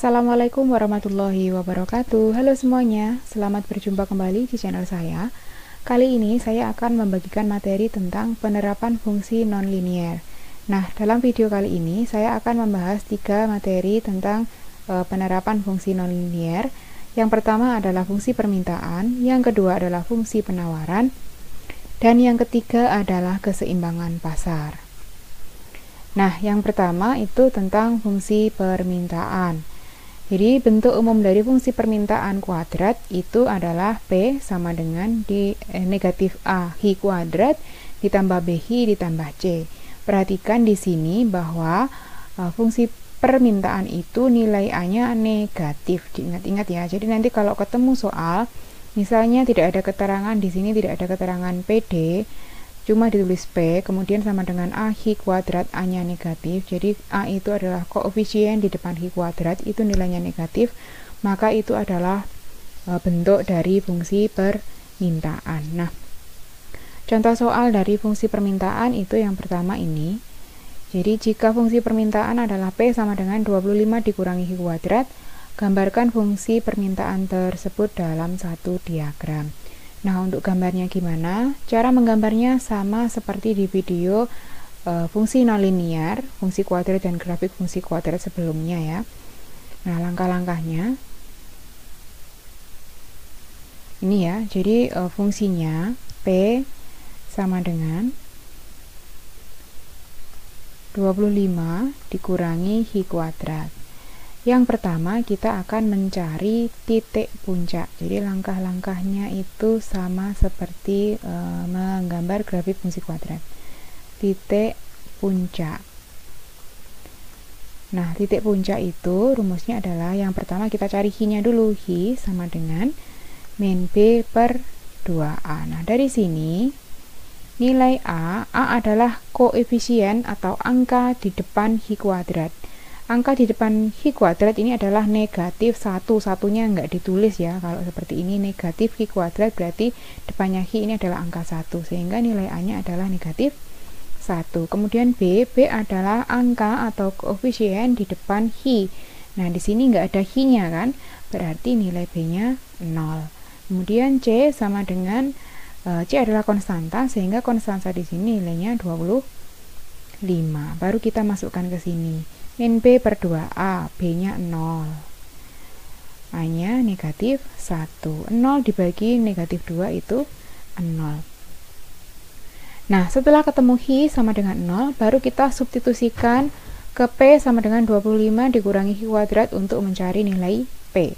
Assalamualaikum warahmatullahi wabarakatuh. Halo semuanya, selamat berjumpa kembali di channel saya. Kali ini saya akan membagikan materi tentang penerapan fungsi nonlinier. Nah, dalam video kali ini saya akan membahas 3 materi tentang penerapan fungsi nonlinier. Yang pertama adalah fungsi permintaan, yang kedua adalah fungsi penawaran, dan yang ketiga adalah keseimbangan pasar. Nah, yang pertama itu tentang fungsi permintaan. Jadi, bentuk umum dari fungsi permintaan kuadrat itu adalah P sama dengan negatif A Hi kuadrat ditambah BHI ditambah C. Perhatikan di sini bahwa fungsi permintaan itu nilai A-nya negatif. Diingat-ingat ya. Jadi nanti kalau ketemu soal, misalnya tidak ada keterangan di sini, tidak ada keterangan PD, cuma ditulis P, kemudian sama dengan A Hi kuadrat, A-nya negatif, jadi A itu adalah koefisien di depan Hi kuadrat, itu nilainya negatif, maka itu adalah bentuk dari fungsi permintaan. Nah, contoh soal dari fungsi permintaan itu yang pertama ini. Jadi jika fungsi permintaan adalah P sama dengan 25 dikurangi Hi kuadrat, gambarkan fungsi permintaan tersebut dalam satu diagram. Nah, untuk gambarnya gimana? Cara menggambarnya sama seperti di video fungsi nonlinier, fungsi kuadrat dan grafik fungsi kuadrat sebelumnya ya. Nah, langkah-langkahnya ini ya. Jadi fungsinya P sama dengan 25 dikurangi Hi kuadrat. Yang pertama kita akan mencari titik puncak. Jadi langkah-langkahnya itu sama seperti menggambar grafik fungsi kuadrat. Titik puncak. Nah, titik puncak itu rumusnya adalah yang pertama kita cari Hi-nya dulu. Hi sama dengan min B per 2A. Nah, dari sini nilai A adalah koefisien atau angka di depan Hi kuadrat. Angka di depan Hi kuadrat ini adalah negatif 1, satunya nggak ditulis ya. Kalau seperti ini negatif Hi kuadrat berarti depannya Hi ini adalah angka 1, sehingga nilai A-nya adalah negatif 1. Kemudian B adalah angka atau koefisien di depan Hi. Nah, di sini nggak ada Hi-nya kan, berarti nilai B-nya 0. Kemudian C sama dengan C adalah konstanta, sehingga konstanta di sini nilainya 25. Baru kita masukkan ke sini. Min B per 2A, B-nya 0. A-nya negatif 1. 0 dibagi negatif 2 itu 0. Nah, setelah ketemu Hi sama dengan 0, baru kita substitusikan ke P sama dengan 25 dikurangi Hi kuadrat untuk mencari nilai P.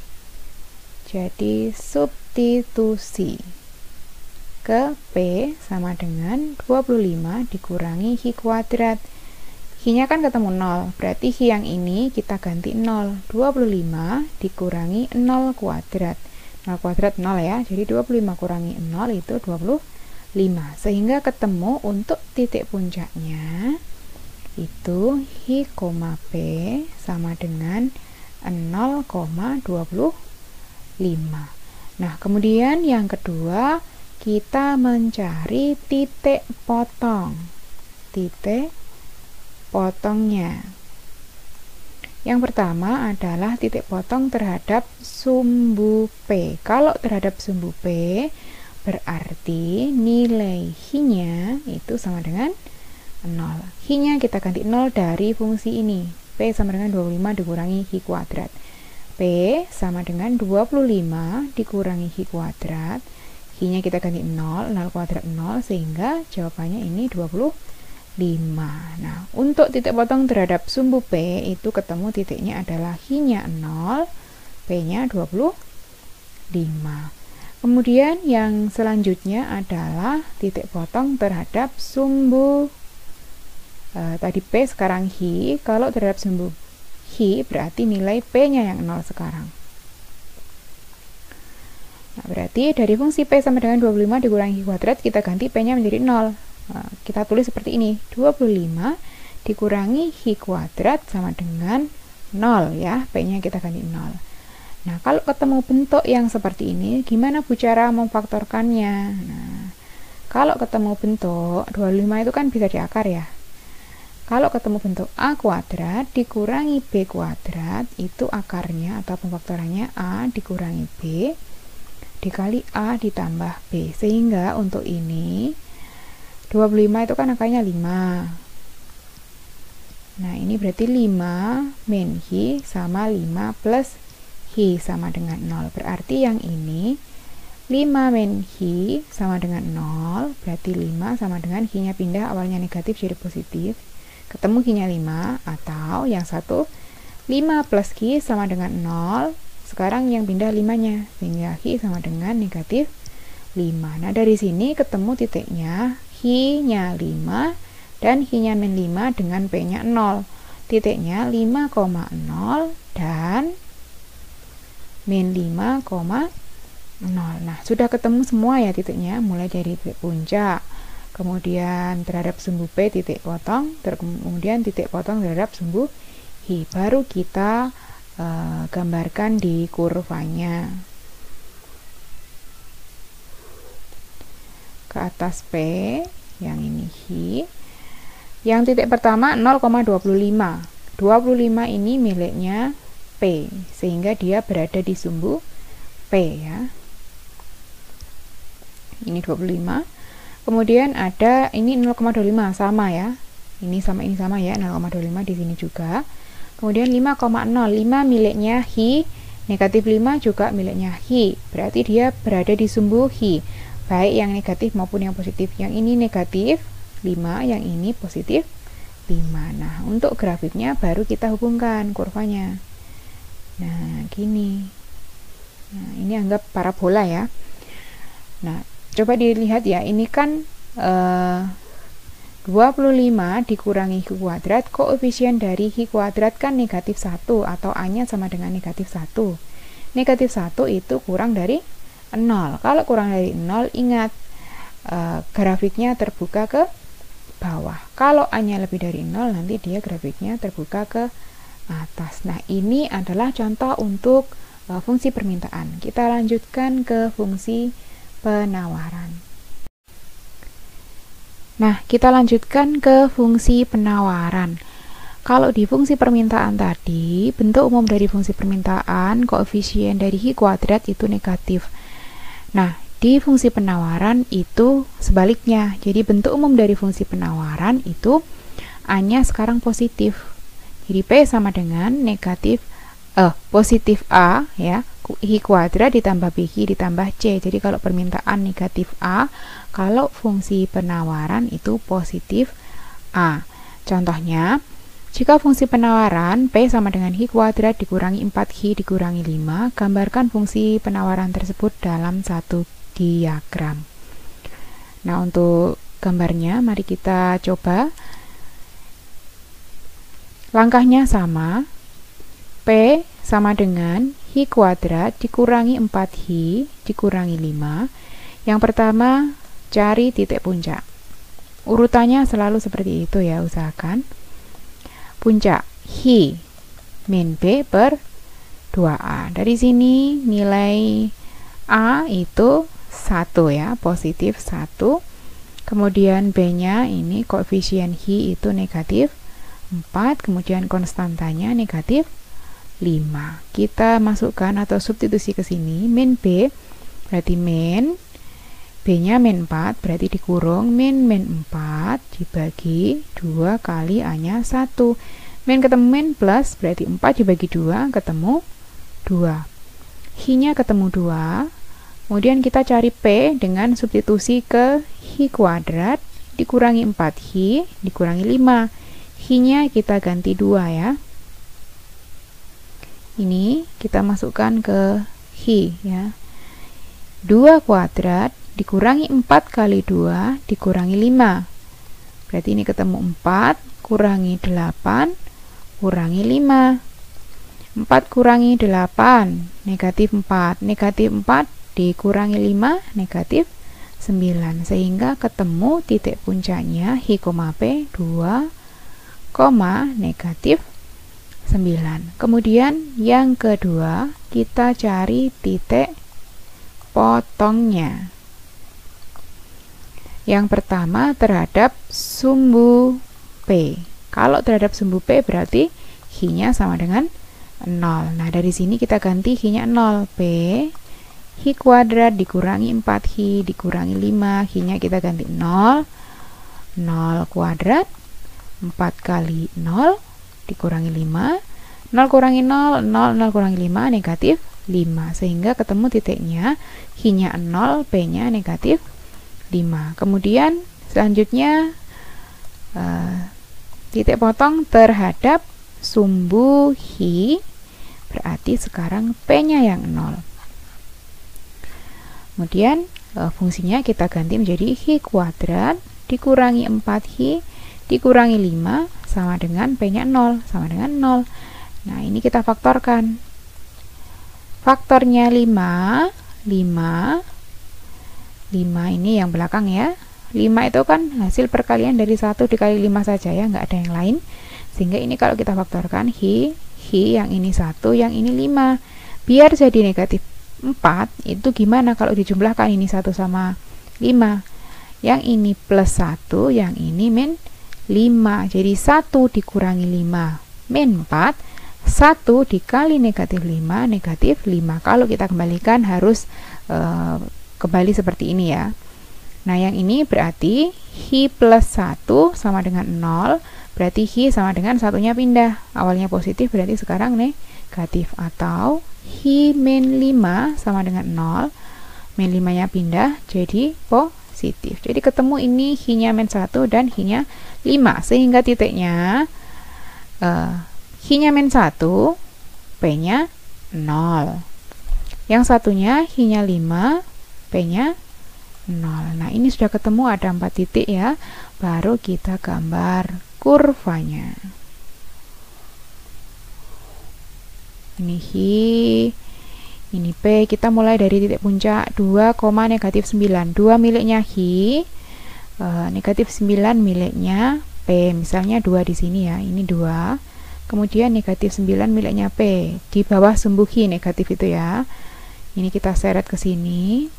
Jadi, substitusi ke P sama dengan 25 dikurangi Hi kuadrat. Hi-nya kan ketemu 0, berarti Hi yang ini kita ganti 0. 25 dikurangi 0 kuadrat. 0 kuadrat 0 ya, jadi 25 kurangi 0 itu 25. Sehingga ketemu untuk titik puncaknya itu Hi, P sama dengan 0,25. Nah, kemudian yang kedua kita mencari titik potong. Titik potongnya. Yang pertama adalah titik potong terhadap sumbu P. Kalau terhadap sumbu P, berarti nilai Hi-nya itu sama dengan 0. Hi-nya kita ganti 0 dari fungsi ini. P sama dengan 25 dikurangi Hi kuadrat. P sama dengan 25 dikurangi Hi kuadrat. Hi-nya kita ganti 0, 0 kuadrat 0, sehingga jawabannya ini 25. Nah, untuk titik potong terhadap sumbu P itu ketemu titiknya adalah Hi-nya 0, P-nya 25. Kemudian yang selanjutnya adalah titik potong terhadap sumbu tadi P, sekarang Hi. Kalau terhadap sumbu Hi berarti nilai P-nya yang 0 sekarang. Nah, berarti dari fungsi P sama dengan 25 dikurangi Hi kuadrat, kita ganti P-nya menjadi 0. Nah, kita tulis seperti ini, 25 dikurangi Hi kuadrat sama dengan 0 ya, P-nya kita ganti 0. Nah, kalau ketemu bentuk yang seperti ini, gimana Bu cara memfaktorkannya? Nah, kalau ketemu bentuk 25 itu kan bisa diakar ya. Kalau ketemu bentuk A kuadrat dikurangi B kuadrat, itu akarnya atau pemfaktorannya A dikurangi B dikali A ditambah B. Sehingga untuk ini 25 itu kan akarnya 5. Nah, ini berarti 5 min Hi sama 5 plus Hi sama dengan 0. Berarti yang ini 5 min Hi sama dengan 0. Berarti 5 sama dengan Hi-nya pindah, awalnya negatif jadi positif. Ketemu Hi-nya 5. Atau yang satu 5 plus Hi sama dengan 0. Sekarang yang pindah 5-nya. Sehingga Hi sama dengan negatif 5. Nah, dari sini ketemu titiknya Hi-nya 5 dan Hi-nya min 5 dengan P-nya 0. Titiknya 5,0 dan min 5,0. Nah, sudah ketemu semua ya titiknya, mulai dari titik puncak, kemudian terhadap sumbu P titik potong, kemudian titik potong terhadap sumbu Hi. Baru kita gambarkan di kurvanya. Ke atas P, yang ini Hi. Yang titik pertama 0,25. 25 ini miliknya P, sehingga dia berada di sumbu P ya. Ini 25. Kemudian ada ini 0,25 sama ya. Ini sama ya, 0,25 di sini juga. Kemudian 5,0, 5 miliknya Hi, negatif 5 juga miliknya Hi. Berarti dia berada di sumbu Hi, baik yang negatif maupun yang positif. Yang ini negatif 5, yang ini positif 5. Nah, untuk grafiknya baru kita hubungkan kurvanya. Nah, gini. Nah, ini anggap parabola ya. Nah, coba dilihat ya, ini kan 25 dikurangi Hi kuadrat, koefisien dari Hi kuadrat kan negatif 1 atau A-nya sama dengan negatif 1. Negatif 1 itu kurang dari 0. Kalau kurang dari 0, ingat grafiknya terbuka ke bawah. Kalau A-nya lebih dari 0, nanti dia grafiknya terbuka ke atas. Nah, ini adalah contoh untuk fungsi permintaan. Kita lanjutkan ke fungsi penawaran. Nah, kita lanjutkan ke fungsi penawaran. Kalau di fungsi permintaan tadi, bentuk umum dari fungsi permintaan, koefisien dari Hi kuadrat itu negatif. Nah, di fungsi penawaran itu sebaliknya. Jadi bentuk umum dari fungsi penawaran itu A-nya sekarang positif. Jadi P sama dengan negatif positif A ya, Hi kuadrat ditambah BI ditambah C. Jadi kalau permintaan negatif A, kalau fungsi penawaran itu positif A. Contohnya, jika fungsi penawaran P sama dengan Hi kuadrat dikurangi 4Hi dikurangi 5, gambarkan fungsi penawaran tersebut dalam satu diagram. Nah, untuk gambarnya mari kita coba. Langkahnya sama. P sama dengan Hi kuadrat dikurangi 4Hi dikurangi 5. Yang pertama, cari titik puncak. Urutannya selalu seperti itu ya, usahakan. Puncak Hi min B per 2A. Dari sini nilai A itu 1 ya, positif 1. Kemudian B-nya ini koefisien Hi itu negatif 4, kemudian konstantanya negatif 5. Kita masukkan atau substitusi ke sini, min B berarti min, B-nya min 4 berarti dikurung min 4 dibagi 2 kali A-nya 1. Min ketemu min plus berarti 4 dibagi 2 ketemu 2. Hi-nya ketemu 2. Kemudian kita cari P dengan substitusi ke Hi kuadrat dikurangi 4Hi dikurangi 5. Hi-nya kita ganti 2 ya. Ini kita masukkan ke Hi ya. 2 kuadrat dikurangi 4 kali 2 dikurangi 5. Berarti ini ketemu 4 kurangi 8 kurangi 5. 4 kurangi 8 negatif 4. Negatif 4 dikurangi 5 negatif 9. Sehingga ketemu titik puncaknya Hi, P 2, negatif 9. Kemudian yang kedua, kita cari titik potongnya. Yang pertama terhadap sumbu P. Kalau terhadap sumbu P berarti Hi-nya sama dengan 0. Nah, dari sini kita ganti Hi-nya 0. P Hi kuadrat dikurangi 4Hi dikurangi 5. Hi-nya kita ganti 0. 0 kuadrat 4 kali 0 dikurangi 5. 0 kurangi 0, 0, 0 kurangi 5, negatif 5. Sehingga ketemu titiknya, Hi-nya 0, P-nya negatif 5. Kemudian selanjutnya titik potong terhadap sumbu Hi, berarti sekarang P-nya yang 0. Kemudian fungsinya kita ganti menjadi Hi kuadrat dikurangi 4Hi dikurangi 5 sama dengan P-nya 0, sama dengan 0. Nah, ini kita faktorkan. Faktornya 5 ini yang belakang ya. 5 itu kan hasil perkalian dari 1 dikali 5 saja ya, nggak ada yang lain. Sehingga ini kalau kita faktorkan Hi yang ini 1, yang ini 5. Biar jadi negatif 4, itu gimana kalau dijumlahkan ini 1 sama 5? Yang ini plus 1, yang ini min 5. Jadi 1 dikurangi 5 min 4, 1 dikali negatif 5, negatif 5. Kalau kita kembalikan harus kembali seperti ini ya. Nah, yang ini berarti Hi plus 1 sama dengan 0, berarti Hi sama dengan satunya pindah. Awalnya positif berarti sekarang negatif. Atau Hi min 5 sama dengan 0, min 5 nya pindah jadi positif. Jadi ketemu ini Hi-nya min 1 dan Hi-nya 5. Sehingga titiknya Hi-nya min 1, P-nya 0. Yang satunya Hi-nya 5, P-nya 0. Nah, ini sudah ketemu ada 4 titik ya. Baru kita gambar kurvanya. Ini Hi, ini P. Kita mulai dari titik puncak 2, negatif 9. 2 miliknya Hi, negatif 9 miliknya P. Misalnya 2 di sini ya. Ini 2. Kemudian negatif 9 miliknya P. Di bawah sumbu Hi negatif itu ya. Ini kita seret ke sini.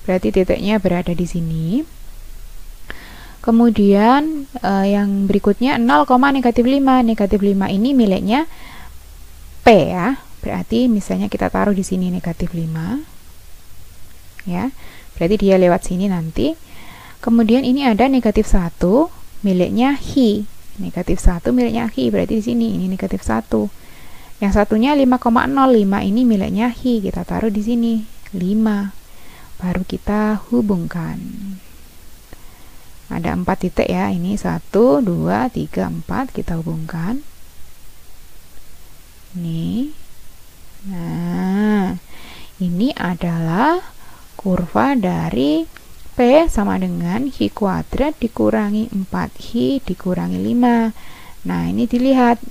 Berarti titiknya berada di sini. Kemudian yang berikutnya 0, negatif 5. Negatif 5 ini miliknya P ya. Berarti misalnya kita taruh di sini negatif 5. Ya. Berarti dia lewat sini nanti. Kemudian ini ada negatif 1 miliknya Hi. Negatif 1 miliknya Hi. Berarti di sini ini negatif 1. Yang satunya 5,05 ini miliknya Hi. Kita taruh di sini 5. Baru kita hubungkan. Ada 4 titik ya. Ini 1, 2, 3, 4. Kita hubungkan. Ini. Nah, ini adalah kurva dari P sama dengan Hi kuadrat dikurangi 4Hi dikurangi 5. Nah, ini dilihat.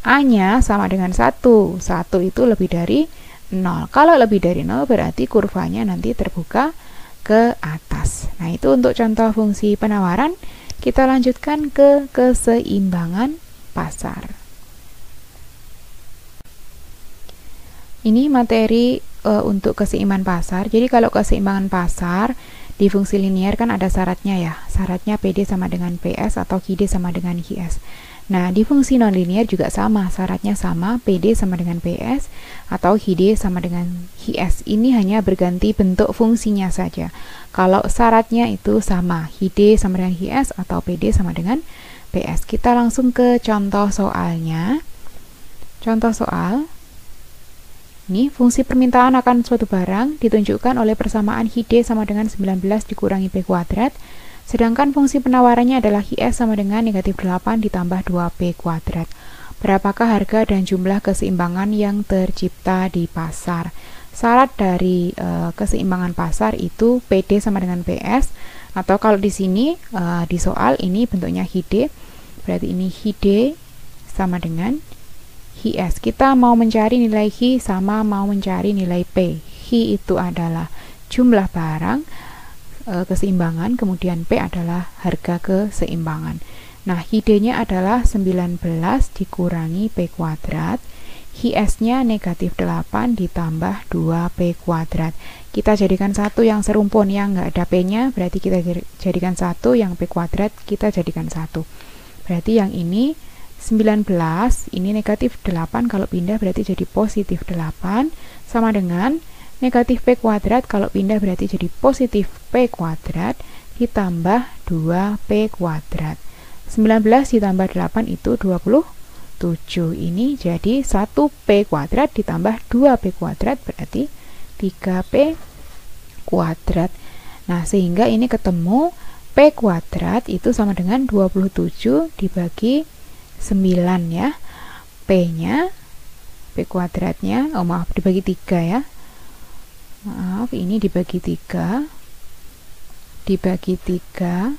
A-nya sama dengan 1. 1 itu lebih dari 0. Kalau lebih dari 0 berarti kurvanya nanti terbuka ke atas. Nah, itu untuk contoh fungsi penawaran. Kita lanjutkan ke keseimbangan pasar. Ini materi untuk keseimbangan pasar. Jadi kalau keseimbangan pasar di fungsi linear kan ada syaratnya ya. Syaratnya PD sama dengan PS atau QD sama dengan QS. Nah, di fungsi nonlinear juga sama, syaratnya sama, PD sama dengan PS atau QD sama dengan QS. Ini hanya berganti bentuk fungsinya saja. Kalau syaratnya itu sama, QD sama dengan QS atau PD sama dengan PS. Kita langsung ke contoh soalnya. Contoh soal. Ini fungsi permintaan akan suatu barang ditunjukkan oleh persamaan QD sama dengan 19 dikurangi P kuadrat. Sedangkan fungsi penawarannya adalah Is sama dengan negatif 8 ditambah 2P kuadrat. Berapakah harga dan jumlah keseimbangan yang tercipta di pasar? Syarat dari keseimbangan pasar itu PD sama dengan PS, atau kalau di sini di soal ini bentuknya HID, berarti ini HID sama dengan HIS. Kita mau mencari nilai Hi sama mau mencari nilai P. Hi itu adalah jumlah barang keseimbangan, kemudian P adalah harga keseimbangan. Nah, HID-nya adalah 19 dikurangi P kuadrat. Hi-S-nya negatif 8 ditambah 2P kuadrat. Kita jadikan satu yang serumpun, yang nggak ada P-nya, berarti kita jadikan satu, yang P kuadrat kita jadikan satu. Berarti yang ini 19, ini negatif 8, kalau pindah berarti jadi positif 8, sama dengan negatif P kuadrat, kalau pindah berarti jadi positif P kuadrat, ditambah 2P kuadrat. 19 ditambah 8 itu 27. Ini jadi 1P kuadrat ditambah 2P kuadrat berarti 3P kuadrat. Nah, sehingga ini ketemu P kuadrat itu sama dengan 27 dibagi 9 ya. P-nya, P kuadratnya, oh maaf, dibagi 3 ya. Maaf, ini dibagi 3. Dibagi 3.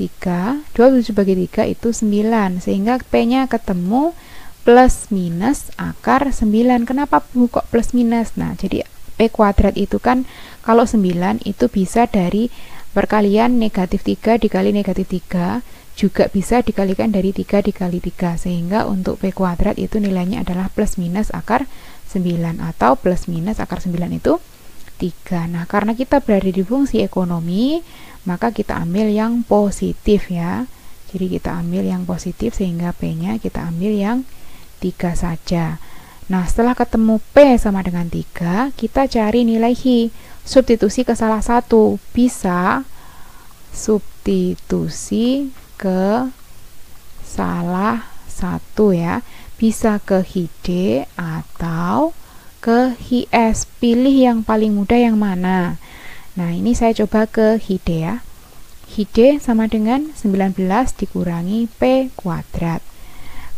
27 bagi 3 itu 9, sehingga P-nya ketemu plus minus akar 9. Kenapa Bu kok plus minus? Nah, jadi P kuadrat itu kan kalau 9 itu bisa dari perkalian negatif 3 dikali negatif 3, juga bisa dikalikan dari 3 dikali 3, sehingga untuk P kuadrat itu nilainya adalah plus minus akar 9 atau plus minus akar 9 itu 3. Nah, karena kita berada di fungsi ekonomi, maka kita ambil yang positif ya. Jadi kita ambil yang positif, sehingga P-nya kita ambil yang 3 saja. Nah, setelah ketemu P sama dengan 3, kita cari nilai Hi. Substitusi ke salah satu. Bisa substitusi ke salah satu ya. Bisa ke Hi-D atau ke Hi-S. Pilih yang paling mudah yang mana. Nah, ini saya coba ke Hi-D ya. Hi-D sama dengan 19 dikurangi P kuadrat.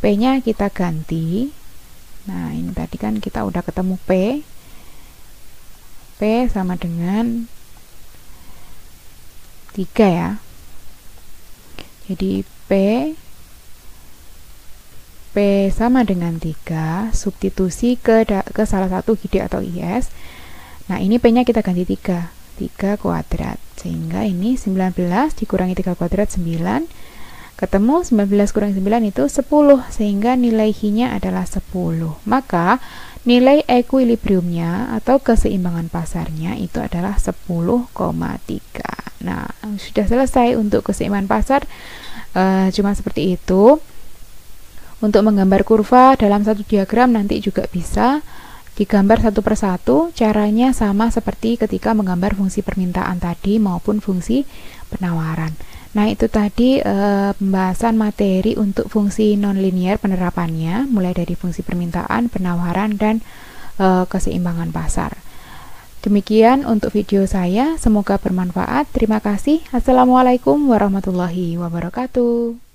P-nya kita ganti. Nah, ini tadi kan kita udah ketemu P. P sama dengan 3 ya. Jadi P sama dengan 3, substitusi ke salah satu Hi-D atau Hi-S. Nah, ini P-nya kita ganti 3 kuadrat, sehingga ini 19 dikurangi 3 kuadrat 9, ketemu 19 kurangi 9 itu 10, sehingga nilai Hi-nya adalah 10. Maka nilai ekuilibriumnya atau keseimbangan pasarnya itu adalah 10,3. Nah, sudah selesai untuk keseimbangan pasar. Cuma seperti itu. Untuk menggambar kurva dalam satu diagram nanti juga bisa digambar satu persatu. Caranya sama seperti ketika menggambar fungsi permintaan tadi maupun fungsi penawaran. Nah, itu tadi pembahasan materi untuk fungsi nonlinear penerapannya, mulai dari fungsi permintaan, penawaran, dan keseimbangan pasar. Demikian untuk video saya, semoga bermanfaat. Terima kasih. Assalamualaikum warahmatullahi wabarakatuh.